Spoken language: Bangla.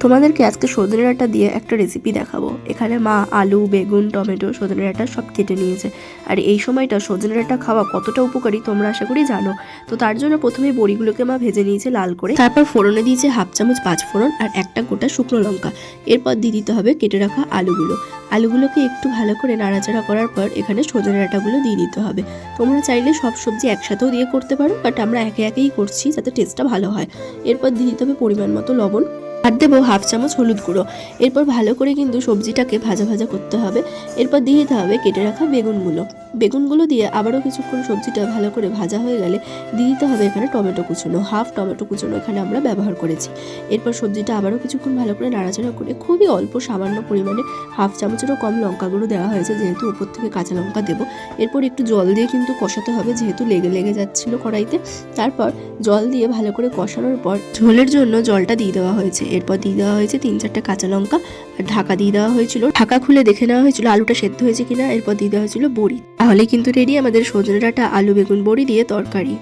তোমাদেরকে আজকে সজনে ডাঁটা দিয়ে একটা রেসিপি দেখাবো। এখানে মা আলু, বেগুন, টমেটো, সজনে ডাঁটা সব কেটে নিয়েছে। আর এই সময়টা সজনে ডাঁটা খাওয়া কতটা উপকারী তোমরা আশা করি জানো। তো তার জন্য প্রথমে বড়িগুলোকে মা ভেজে নিয়েছে লাল করে, তারপর ফোড়নে দিয়েছে হাফ চামচ পাঁচফোড়ন আর একটা গোটা শুকনো লঙ্কা। এরপর দিয়ে দিতে হবে কেটে রাখা আলুগুলোকে একটু ভালো করে নাড়াচাড়া করার পর এখানে সজনে ডাঁটাগুলো দিয়ে দিতে হবে। তোমরা চাইলে সব সবজি একসাথেও দিয়ে করতে পারো, বাট আমরা একে একেই করছি যাতে টেস্টটা ভালো হয়। এরপর দিয়ে দিতে হবে পরিমাণ মতো লবণ আর দেবো হাফ চামচ হলুদ গুঁড়ো। এরপর ভালো করে কিন্তু সবজিটাকে ভাজা ভাজা করতে হবে। এরপর দিয়ে দিতে হবে কেটে রাখা বেগুনগুলো দিয়ে আবারও কিছুক্ষণ সবজিটা ভালো করে ভাজা হয়ে গেলে দিয়ে দিতে হবে এখানে টমেটো কুচনো, হাফ টমেটো কুচনো এখানে আমরা ব্যবহার করেছি। এরপর সবজিটা আবারও কিছুক্ষণ ভালো করে নাড়াচাড়া করে খুবই অল্প সামান্য পরিমাণে হাফ চামচেরও কম লঙ্কা গুঁড়ো দেওয়া হয়েছে, যেহেতু উপর থেকে কাঁচা লঙ্কা দেবো। এরপর একটু জল দিয়ে কিন্তু কষাতে হবে, যেহেতু লেগে যাচ্ছিল কড়াইতে। তারপর জল দিয়ে ভালো করে কষানোর পর ঝোলের জন্য জলটা দিয়ে দেওয়া হয়েছে। এরপর দিয়ে দেওয়া হয়েছে 3-4টে কাঁচা লঙ্কা আর ঢাকা দিয়ে দেওয়া হয়েছিল। ঢাকা খুলে দেখে নেওয়া হয়েছিল আলুটা সেদ্ধ হয়েছে কিনা। এরপর দিয়ে দেওয়া হয়েছিল বড়ি। তাহলে কিন্তু রেডি আমাদের সজনে ডাঁটা, আলু, বেগুন, বড়ি দিয়ে তরকারি।